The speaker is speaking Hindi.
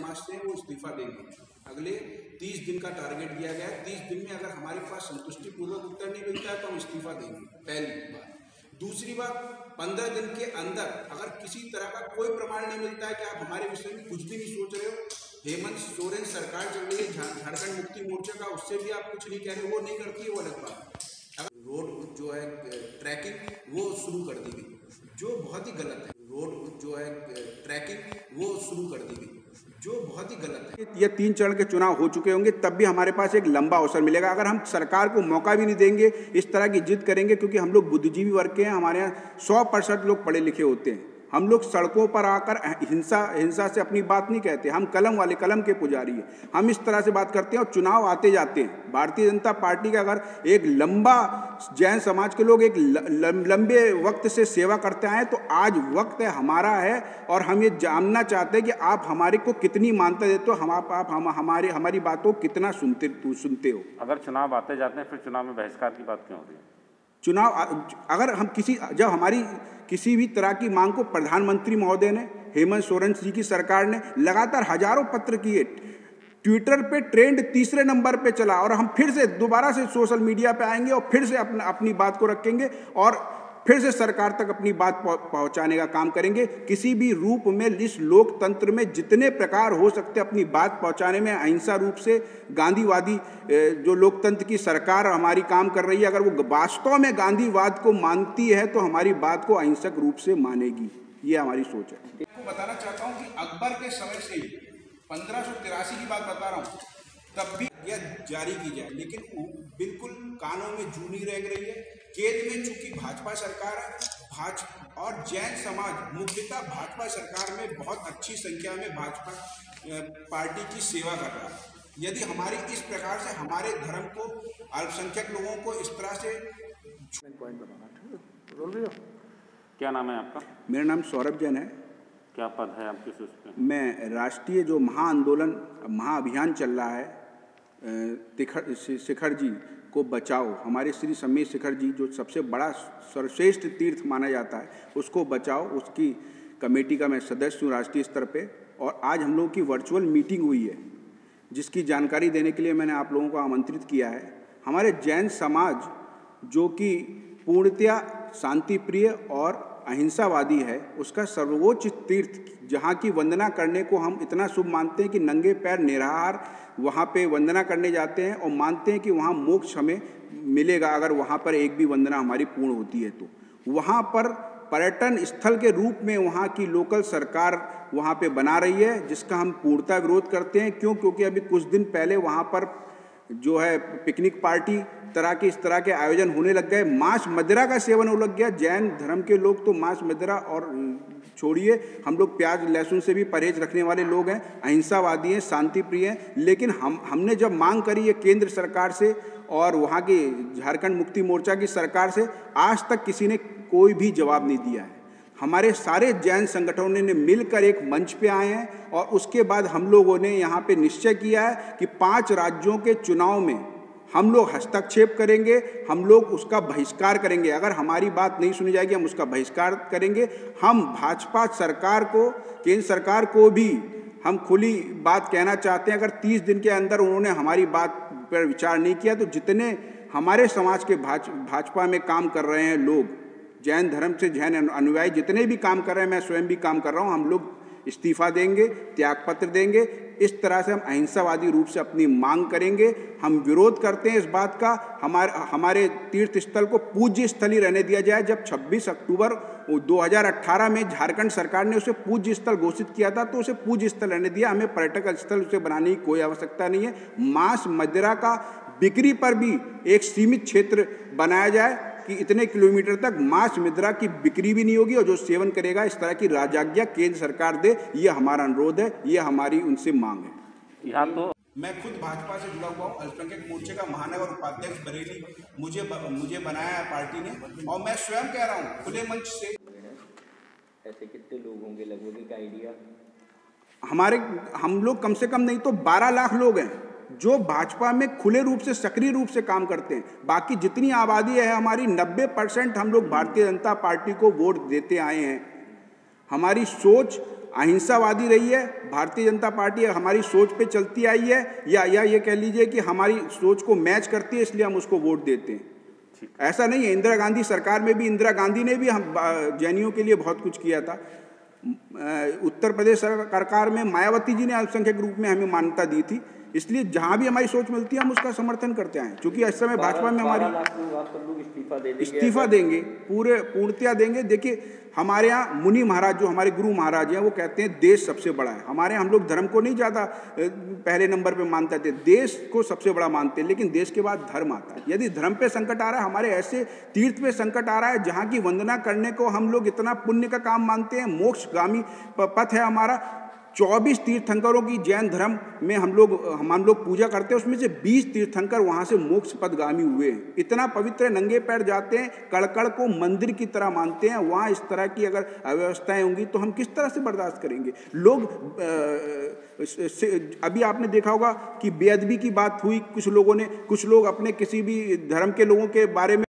समाज से हैं वो इस्तीफा देंगे। अगले 30 दिन का टारगेट दिया गया है। 30 दिन में अगर हमारे पास संतुष्टिपूर्वक उत्तर नहीं मिलता है तो हम इस्तीफा देंगे, पहली बात। दूसरी बात, 15 दिन के अंदर अगर किसी तरह का कोई प्रमाण नहीं मिलता है कि आप हमारे विषय में कुछ भी नहीं सोच रहे हो, हेमंत सोरेन सरकार चल रही है झारखंड मुक्ति मोर्चा का, उससे भी आप कुछ नहीं कह रहे, वो नहीं करती है, वो अलग बात है। रोड जो है ट्रैकिंग वो शुरू कर दी गई, जो बहुत ही गलत है। रोड जो है ट्रैकिंग वो शुरू कर दी गई, जो बहुत ही गलत है। ये 3 चरण के चुनाव हो चुके होंगे, तब भी हमारे पास एक लंबा अवसर मिलेगा। अगर हम सरकार को मौका भी नहीं देंगे, इस तरह की जिद करेंगे, क्योंकि हम लोग बुद्धिजीवी वर्ग के हैं, हमारे यहाँ 100% लोग पढ़े लिखे होते हैं। हम लोग सड़कों पर आकर हिंसा से अपनी बात नहीं कहते, हम कलम के पुजारी हैं। हम इस तरह से बात करते हैं और चुनाव आते जाते हैं। भारतीय जनता पार्टी का अगर एक लंबा जैन समाज के लोग एक लंबे वक्त से सेवा करते आए, तो आज वक्त है हमारा है, और हम ये जानना चाहते हैं कि आप हमारे को कितनी मान्यता देते हो, आप हमारी बातों को कितना सुनते हो। अगर चुनाव आते जाते हैं फिर चुनाव में बहिष्कार की बात क्यों हो रही है? चुनाव अगर हम जब हमारी किसी भी तरह की मांग को प्रधानमंत्री महोदय ने, हेमंत सोरेन जी की सरकार ने लगातार हजारों पत्र किए, ट्विटर पे ट्रेंड 3रे नंबर पे चला, और हम फिर से दोबारा से सोशल मीडिया पे आएंगे और फिर से अपनी बात को रखेंगे और फिर से सरकार तक अपनी बात पहुंचाने का काम करेंगे। किसी भी रूप में इस लोकतंत्र में जितने प्रकार हो सकते अपनी बात पहुंचाने में, अहिंसा रूप से गांधीवादी जो लोकतंत्र की सरकार हमारी काम कर रही है, अगर वो वास्तव में गांधीवाद को मानती है तो हमारी बात को अहिंसक रूप से मानेगी। ये हमारी सोच है। आपको बताना चाहता हूँ कि अकबर के समय से 1583 की बात बता रहा हूँ, तब भी यह जारी की जाए, लेकिन वो बिल्कुल कानों में जू नहीं रह रही है। केंद्र में चूंकि भाजपा सरकार है, और जैन समाज मुख्यतः भाजपा सरकार में बहुत अच्छी संख्या में भाजपा पार्टी की सेवा कर रहा है। यदि हमारी इस प्रकार से हमारे धर्म को, अल्पसंख्यक लोगों को इस तरह से क्या नाम है आपका? मेरा नाम सौरभ जैन है। क्या पद है आपकी उस पे? मैं राष्ट्रीय जो महाआंदोलन महाअभियान चल रहा है, शिखर जी को बचाओ, हमारे श्री समीर शिखर जी जो सबसे बड़ा सर्वश्रेष्ठ तीर्थ माना जाता है, उसको बचाओ, उसकी कमेटी का मैं सदस्य हूँ राष्ट्रीय स्तर पे। और आज हम लोगों की वर्चुअल मीटिंग हुई है, जिसकी जानकारी देने के लिए मैंने आप लोगों को आमंत्रित किया है। हमारे जैन समाज जो कि पूर्णतया शांतिप्रिय और अहिंसावादी है, उसका सर्वोच्च तीर्थ जहाँ की वंदना करने को हम इतना शुभ मानते हैं कि नंगे पैर निराहार वहाँ पे वंदना करने जाते हैं और मानते हैं कि वहाँ मोक्ष हमें मिलेगा अगर वहाँ पर एक भी वंदना हमारी पूर्ण होती है। तो वहाँ पर पर्यटन स्थल के रूप में वहाँ की लोकल सरकार वहाँ पे बना रही है, जिसका हम पूर्णतः विरोध करते हैं। क्योंकि अभी कुछ दिन पहले वहाँ पर जो है पिकनिक पार्टी इस तरह के आयोजन होने लग गए, मांस मदिरा का सेवन होने लग गया। जैन धर्म के लोग तो मांस मदिरा और छोड़िए, हम लोग प्याज लहसुन से भी परहेज रखने वाले लोग हैं, अहिंसावादी हैं, शांति प्रिय हैं। लेकिन हमने जब मांग करी है केंद्र सरकार से और वहाँ की झारखंड मुक्ति मोर्चा की सरकार से, आज तक किसी ने कोई भी जवाब नहीं दिया है। हमारे सारे जैन संगठनों ने मिलकर एक मंच पे आए हैं और उसके बाद हम लोगों ने यहाँ पे निश्चय किया है कि 5 राज्यों के चुनाव में हम लोग हस्तक्षेप करेंगे, हम लोग उसका बहिष्कार करेंगे। अगर हमारी बात नहीं सुनी जाएगी, हम उसका बहिष्कार करेंगे। हम भाजपा सरकार को, केंद्र सरकार को भी हम खुली बात कहना चाहते हैं, अगर 30 दिन के अंदर उन्होंने हमारी बात पर विचार नहीं किया तो जितने हमारे समाज के भाजपा में काम कर रहे हैं लोग, जैन धर्म से जैन अनुयायी जितने भी काम कर रहे हैं, मैं स्वयं भी काम कर रहा हूँ, हम लोग इस्तीफा देंगे, त्यागपत्र देंगे। इस तरह से हम अहिंसावादी रूप से अपनी मांग करेंगे। हम विरोध करते हैं इस बात का, हमारे तीर्थ स्थल को पूज्य स्थल ही रहने दिया जाए। जब 26 अक्टूबर 2018 में झारखंड सरकार ने उसे पूज्य स्थल घोषित किया था, तो उसे पूज्य स्थल रहने दिया। हमें पर्यटक स्थल उसे बनाने की कोई आवश्यकता नहीं है। मांस मदिरा का बिक्री पर भी एक सीमित क्षेत्र बनाया जाए कि इतने किलोमीटर तक मांस मदिरा की बिक्री भी नहीं होगी, और जो सेवन करेगा इस तरह की राजाज्ञा केंद्र सरकार दे। ये हमारा अनुरोध है, ये हमारी उनसे मांग है। यहाँ तो मैं खुद भाजपा से जुड़ा हुआ हूँ, अल्पसंख्यक मोर्चे का महानगर उपाध्यक्ष बरेली मुझे बनाया है पार्टी ने, और मैं स्वयं कह रहा हूँ खुले मंच से। ऐसे कितने लोग होंगे लगभग, एक आइडिया? हम लोग कम से कम नहीं तो 12 लाख लोग हैं जो भाजपा में खुले रूप से सक्रिय रूप से काम करते हैं। बाकी जितनी आबादी है हमारी, 90% हम लोग भारतीय जनता पार्टी को वोट देते आए हैं। हमारी सोच अहिंसावादी रही है भारतीय जनता पार्टी, हमारी सोच पे चलती आई है, या ये कह लीजिए कि हमारी सोच को मैच करती है इसलिए हम उसको वोट देते हैं। ऐसा नहीं है। इंदिरा गांधी सरकार में भी इंदिरा गांधी ने भी हम जैनियों के लिए बहुत कुछ किया था। उत्तर प्रदेश सरकार में मायावती जी ने अल्पसंख्यक रूप में हमें मान्यता दी थी। इसलिए जहां भी हमारी सोच मिलती है हम उसका समर्थन करते हैं, क्योंकि इस समय भाजपा में हमारी इस्तीफा देंगे, पूर्णतया देंगे। देखिए हमारे यहाँ मुनि महाराज जो हमारे गुरु महाराज हैं वो कहते हैं देश सबसे बड़ा है। हमारे यहाँ हम लोग धर्म को नहीं ज़्यादा पहले नंबर पे मानते थे, देश को सबसे बड़ा मानते हैं, लेकिन देश के बाद धर्म आता है। यदि धर्म पे संकट आ रहा है, हमारे ऐसे तीर्थ पे संकट आ रहा है जहाँ की वंदना करने को हम लोग इतना पुण्य का काम मानते हैं, मोक्षगामी पथ है हमारा। 24 तीर्थंकरों की जैन धर्म में हम लोग पूजा करते हैं, उसमें से 20 तीर्थंकर वहाँ से मोक्ष पदगामी हुए हैं। इतना पवित्र, नंगे पैर जाते हैं, कड़कड़ को मंदिर की तरह मानते हैं। वहाँ इस तरह की अगर अव्यवस्थाएं होंगी तो हम किस तरह से बर्दाश्त करेंगे। लोग अभी आपने देखा होगा कि बेअदबी की बात हुई, कुछ लोग अपने किसी भी धर्म के लोगों के बारे में